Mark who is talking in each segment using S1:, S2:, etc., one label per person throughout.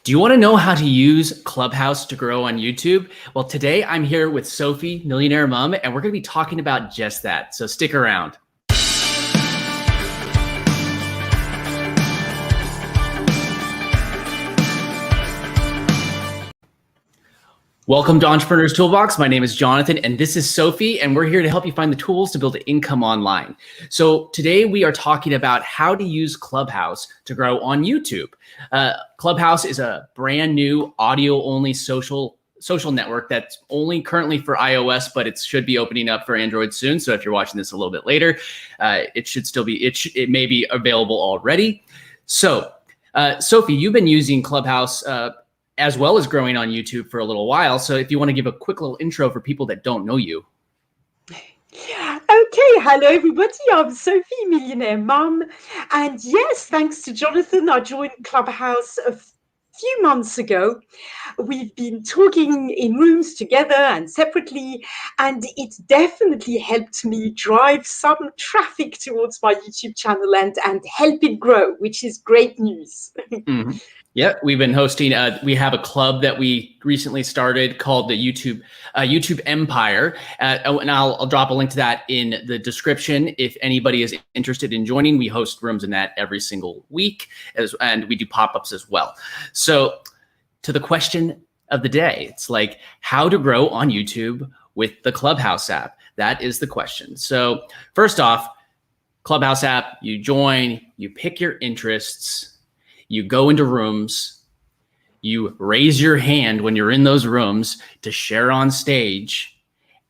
S1: Do you want to know how to use Clubhouse to grow on YouTube? Well, today I'm here with Sophie, Millionaire Mom, and we're going to be talking about just that. So stick around. Welcome to Entrepreneur's Toolbox. My name is Jonathan, and this is Sophie, and we're here to help you find the tools to build income online. So today we are talking about how to use Clubhouse to grow on YouTube. Clubhouse is a brand new audio-only social network that's only currently for iOS, but it should be opening up for Android soon. So if you're watching this a little bit later, it should still be, it may be available already. So Sophie, you've been using Clubhouse as well as growing on YouTube for a little while. So if you want to give a quick little intro for people that don't know you.
S2: Okay, hello everybody, I'm Sophie, Millionaire Mom. And yes, thanks to Jonathan, I joined Clubhouse a few months ago. We've been talking in rooms together and separately, and it definitely helped me drive some traffic towards my YouTube channel and help it grow, which is great news.
S1: Mm-hmm. Yeah, we've been hosting, we have a club that we recently started called the YouTube Empire. And I'll drop a link to that in the description. If anybody is interested in joining, we host rooms in that every single week, and we do pop-ups as well. So to the question of the day, it's like how to grow on YouTube with the Clubhouse app. That is the question. So first off, Clubhouse app, you join, you pick your interests, you go into rooms, you raise your hand when you're in those rooms to share on stage.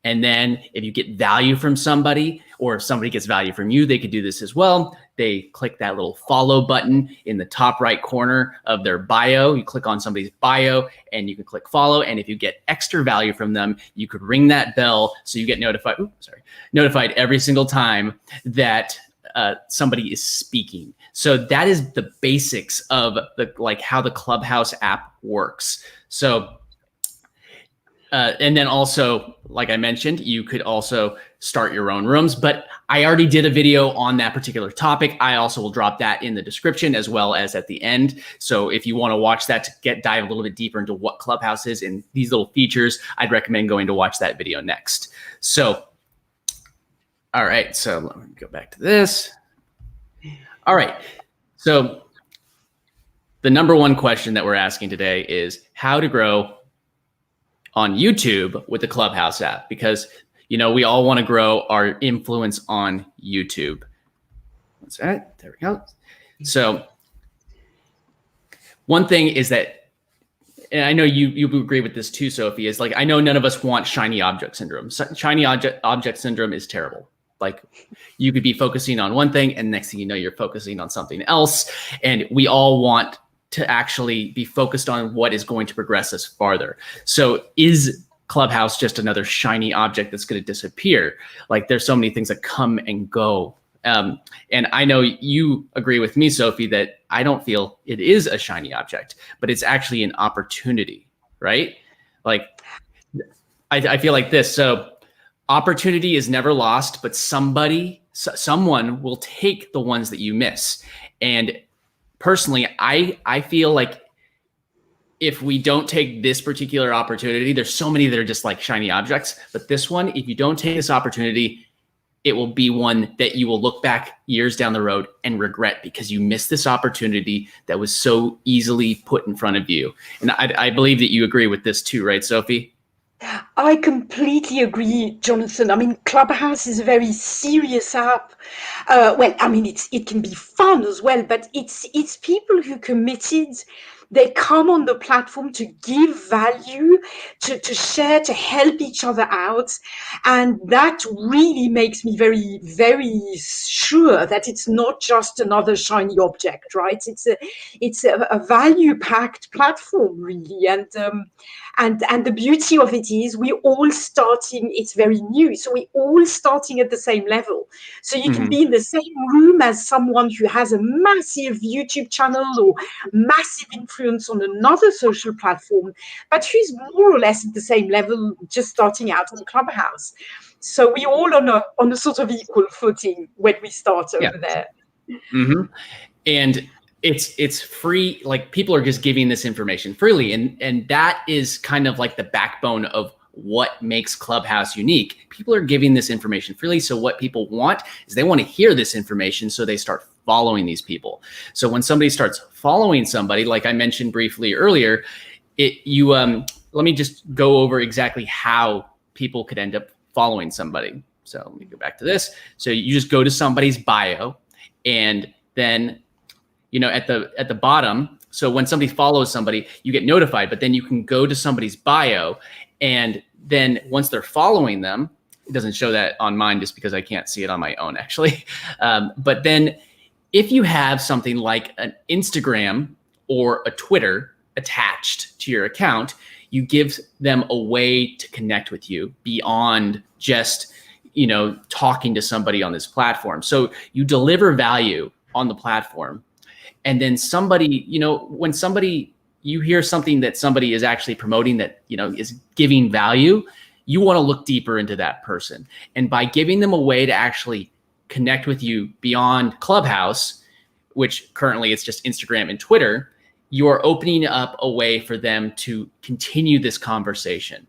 S1: And then if you get value from somebody, or if somebody gets value from you, they could do this as well. They click that little follow button in the top right corner of their bio. You click on somebody's bio and you can click follow. And if you get extra value from them, you could ring that bell so you get notified every single time that somebody is speaking. So that is the basics of how the Clubhouse app works. So, and then also, like I mentioned, you could also start your own rooms, but I already did a video on that particular topic. I also will drop that in the description as well as at the end. So if you want to watch that to dive a little bit deeper into what Clubhouse is and these little features, I'd recommend going to watch that video next. So, all right, so let me go back to this. All right, so the number one question that we're asking today is how to grow on YouTube with the Clubhouse app, because you know we all want to grow our influence on YouTube. That's right, there we go. So one thing is that, and I know you agree with this too, Sophie, is like I know none of us want shiny object syndrome. Shiny object syndrome is terrible. Like you could be focusing on one thing and next thing you know, you're focusing on something else. And we all want to actually be focused on what is going to progress us farther. So is Clubhouse just another shiny object that's going to disappear? Like there's so many things that come and go. And I know you agree with me, Sophie, that I don't feel it is a shiny object, but it's actually an opportunity, right? Like I feel like this. So opportunity is never lost, but someone will take the ones that you miss. And personally, I feel like if we don't take this particular opportunity, there's so many that are just like shiny objects, but this one, if you don't take this opportunity, it will be one that you will look back years down the road and regret because you missed this opportunity that was so easily put in front of you. And I believe that you agree with this too, right, Sophie?
S2: I completely agree, Jonathan. I mean, Clubhouse is a very serious app. Well, I mean, it can be fun as well, but it's people who committed. They come on the platform to give value, to share, to help each other out. And that really makes me very, very sure that it's not just another shiny object, right? It's a value-packed platform, really. And the beauty of it is we're all starting, it's very new. So we're all starting at the same level. So you can be in the same room as someone who has a massive YouTube channel or massive influence on another social platform, but who's more or less at the same level, just starting out on Clubhouse. So we're all on a sort of equal footing when we start over there.
S1: Mm-hmm. And it's free. Like people are just giving this information freely, and that is kind of like the backbone of what makes Clubhouse unique. People are giving this information freely. So what people want is they want to hear this information, so they start following these people. So when somebody starts following somebody, like I mentioned briefly earlier, let me just go over exactly how people could end up following somebody. So let me go back to this. So you just go to somebody's bio, and then at the bottom, so when somebody follows somebody, you get notified, but then you can go to somebody's bio, and then once they're following them, it doesn't show that on mine just because I can't see it on my own actually. But then if you have something like an Instagram or a Twitter attached to your account, you give them a way to connect with you beyond just, talking to somebody on this platform. So you deliver value on the platform. And then somebody, when you hear something that somebody is actually promoting that, is giving value, you want to look deeper into that person. And by giving them a way to actually connect with you beyond Clubhouse, which currently it's just Instagram and Twitter, you are opening up a way for them to continue this conversation.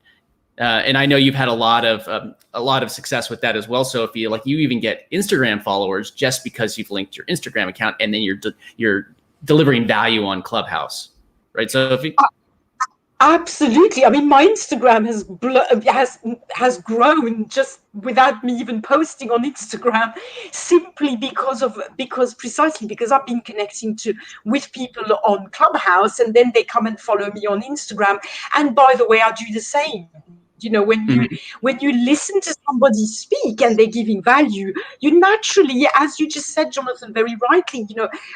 S1: And I know you've had a lot of success with that as well, Sophie. Like you even get Instagram followers just because you've linked your Instagram account, and then you're delivering value on Clubhouse, right, Sophie?
S2: Absolutely. I mean, my Instagram has grown just without me even posting on Instagram, simply because I've been connecting with people on Clubhouse, and then they come and follow me on Instagram. And by the way, I do the same. When you listen to somebody speak and they're giving value, you naturally, as you just said, Jonathan, very rightly,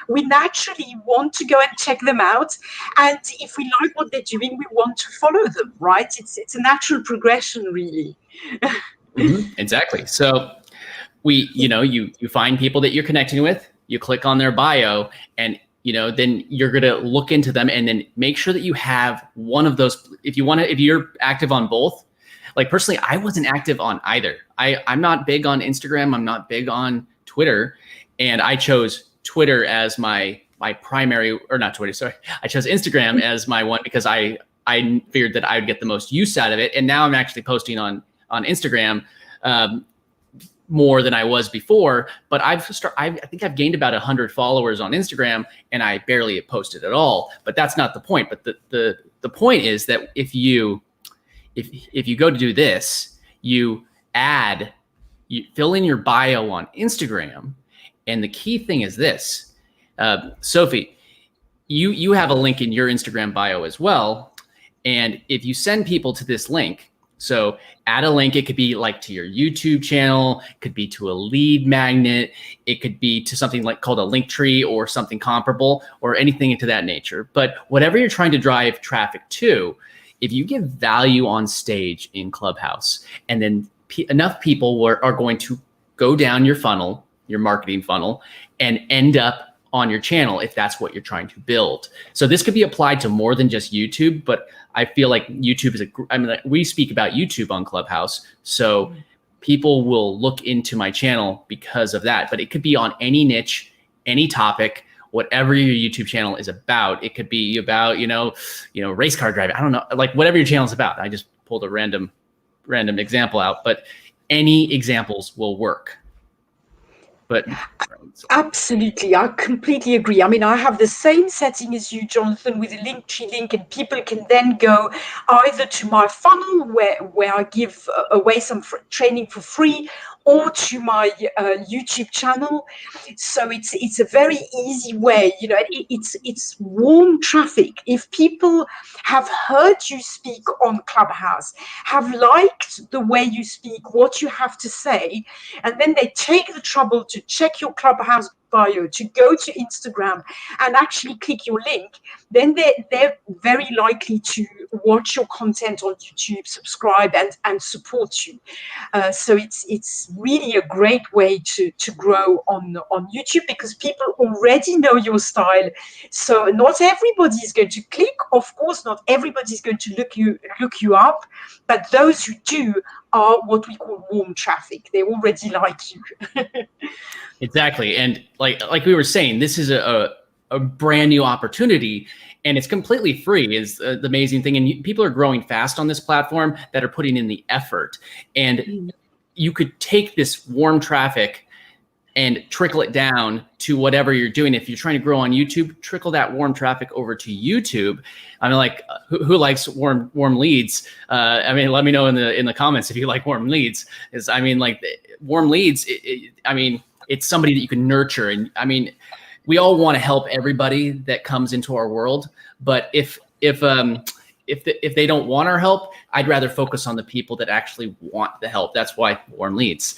S2: we naturally want to go and check them out. And if we like what they're doing, we want to follow them, right? It's a natural progression, really.
S1: Exactly. So you find people that you're connecting with, you click on their bio, and then you're going to look into them, and then make sure that you have one of those. If you're active on both. Like personally, I wasn't active on either. I'm not big on Instagram. I'm not big on Twitter. And I chose Twitter as my primary, or not Twitter, sorry. I chose Instagram as my one because I figured that I would get the most use out of it. And now I'm actually posting on Instagram more than I was before. But I think I've gained about 100 followers on Instagram, and I barely have posted at all. But that's not the point. But the point is that if you go to do this, you fill in your bio on Instagram. And the key thing is this, Sophie, you have a link in your Instagram bio as well. And if you send people to this link, so add a link, it could be like to your YouTube channel, it could be to a lead magnet, it could be to something like called a link tree or something comparable, or anything into that nature. But whatever you're trying to drive traffic to, if you give value on stage in Clubhouse, and then enough people are going to go down your funnel, your marketing funnel, and end up on your channel if that's what you're trying to build. So this could be applied to more than just YouTube, but I feel like YouTube we speak about YouTube on Clubhouse, so people will look into my channel because of that. But it could be on any niche, any topic, whatever your YouTube channel is about. It could be about, race car driving. I don't know, like whatever your channel is about. I just pulled a random example out, but any examples will work. But
S2: absolutely, I completely agree. I mean, I have the same setting as you, Jonathan, with a Linktree link, and people can then go either to my funnel where I give away some training for free, or to my YouTube channel. So it's a very easy way. It's warm traffic. If people have heard you speak on Clubhouse, have liked the way you speak, what you have to say, and then they take the trouble to check your Clubhouse bio, to go to Instagram and actually click your link, then they're very likely to watch your content on YouTube, subscribe, and support you. So it's really a great way to grow on YouTube, because people already know your style. So not everybody is going to click. Of course, not everybody is going to look you up, but those who do are what we call warm traffic. They already like you.
S1: Exactly. And like we were saying, this is a brand new opportunity, and it's completely free is the amazing thing. And people are growing fast on this platform that are putting in the effort. And you could take this warm traffic and trickle it down to whatever you're doing. If you're trying to grow on YouTube, trickle that warm traffic over to YouTube. I mean, like, who likes warm leads? I mean, let me know in the comments if you like warm leads. I mean, like, warm leads. I mean, it's somebody that you can nurture, and I mean, we all want to help everybody that comes into our world. But if they don't want our help, I'd rather focus on the people that actually want the help. That's why warm leads.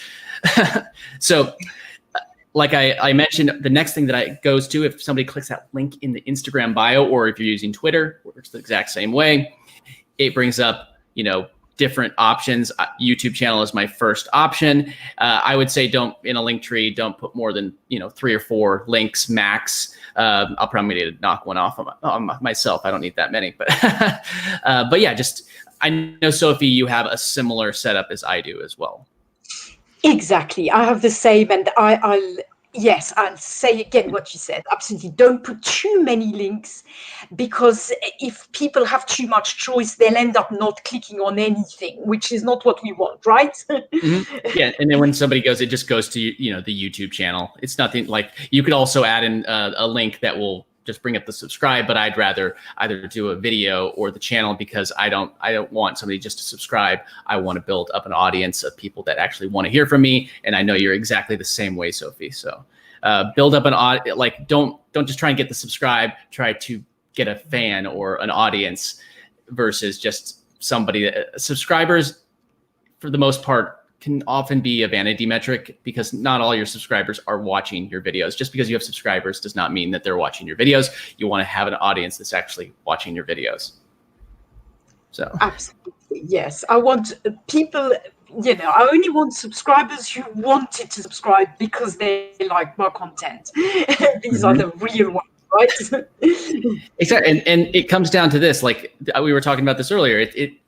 S1: So, like I mentioned, the next thing that it goes to, if somebody clicks that link in the Instagram bio, or if you're using Twitter, it works the exact same way. It brings up, different options. YouTube channel is my first option. I would say in a link tree, don't put more than 3 or 4 links max. I'll probably need to knock one off on myself. I don't need that many, but yeah, I know, Sophie, you have a similar setup as I do as well.
S2: Exactly. I have the same, and I'll say again what you said. Absolutely. Don't put too many links, because if people have too much choice, they'll end up not clicking on anything, which is not what we want, right?
S1: Yeah. And then when somebody goes, it just goes to, the YouTube channel. It's nothing like, you could also add in a link that will just bring up the subscribe, but I'd rather either do a video or the channel, because I don't want somebody just to subscribe. I want to build up an audience of people that actually want to hear from me. And I know you're exactly the same way, Sophie. So build up an audience. Like, don't just try and get the subscribe, try to get a fan or an audience versus just somebody that subscribers, for the most part, can often be a vanity metric, because not all your subscribers are watching your videos. Just because you have subscribers does not mean that they're watching your videos. You want to have an audience that's actually watching your videos. So
S2: absolutely, yes. I want people, I only want subscribers who wanted to subscribe because they like my content. These are the real ones, right?
S1: Exactly. And it comes down to this, like we were talking about this earlier, it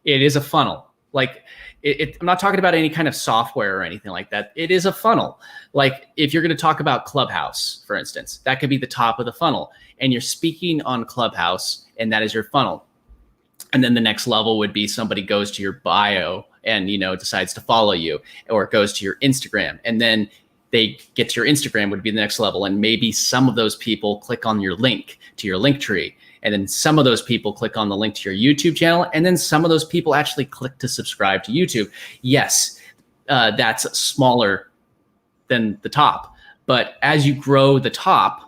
S1: is a funnel. Like, I'm not talking about any kind of software or anything like that. It is a funnel. Like, if you're going to talk about Clubhouse, for instance, that could be the top of the funnel, and you're speaking on Clubhouse, and that is your funnel. And then the next level would be somebody goes to your bio and, decides to follow you, or it goes to your Instagram, and then they get to your Instagram would be the next level. And maybe some of those people click on your link to your link tree. And then some of those people click on the link to your YouTube channel. And then some of those people actually click to subscribe to YouTube. Yes, that's smaller than the top. But as you grow the top,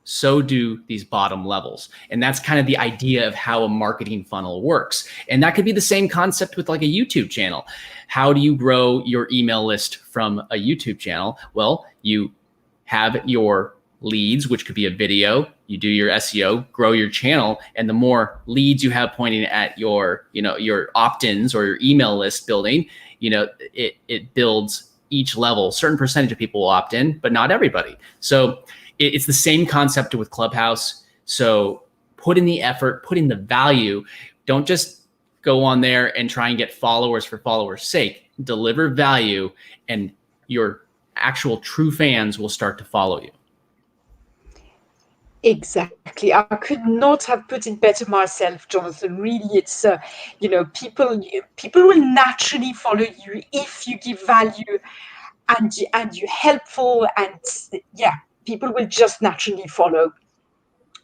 S1: so do these bottom levels. And that's kind of the idea of how a marketing funnel works. And that could be the same concept with like a YouTube channel. How do you grow your email list from a YouTube channel? Well, you have your leads, which could be a video. You do your SEO, grow your channel, and the more leads you have pointing at your opt-ins or your email list building, it builds each level. A certain percentage of people will opt in, but not everybody. So it's the same concept with Clubhouse. So put in the effort, put in the value. Don't just go on there and try and get followers for followers' sake. Deliver value, and your actual true fans will start to follow you.
S2: Exactly. I could not have put it better myself, Jonathan. Really, it's people will naturally follow you if you give value and you're helpful, and people will just naturally follow.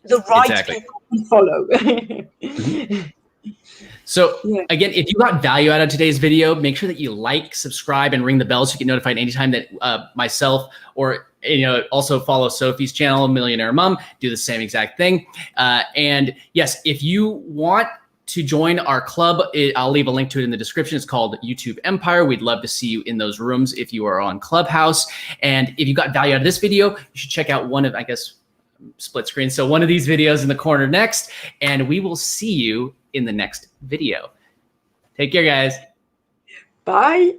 S2: The right people will follow.
S1: Mm-hmm. So again, if you got value out of today's video, make sure that you like, subscribe, and ring the bell so you get notified anytime that myself or also follow Sophie's channel, Millionaire Mom, do the same exact thing. And yes, if you want to join our club, I'll leave a link to it in the description. It's called YouTube Empire. We'd love to see you in those rooms if you are on Clubhouse. And if you got value out of this video, you should check out one of, split screen. So one of these videos in the corner next, and we will see you in the next video. Take care, guys.
S2: Bye.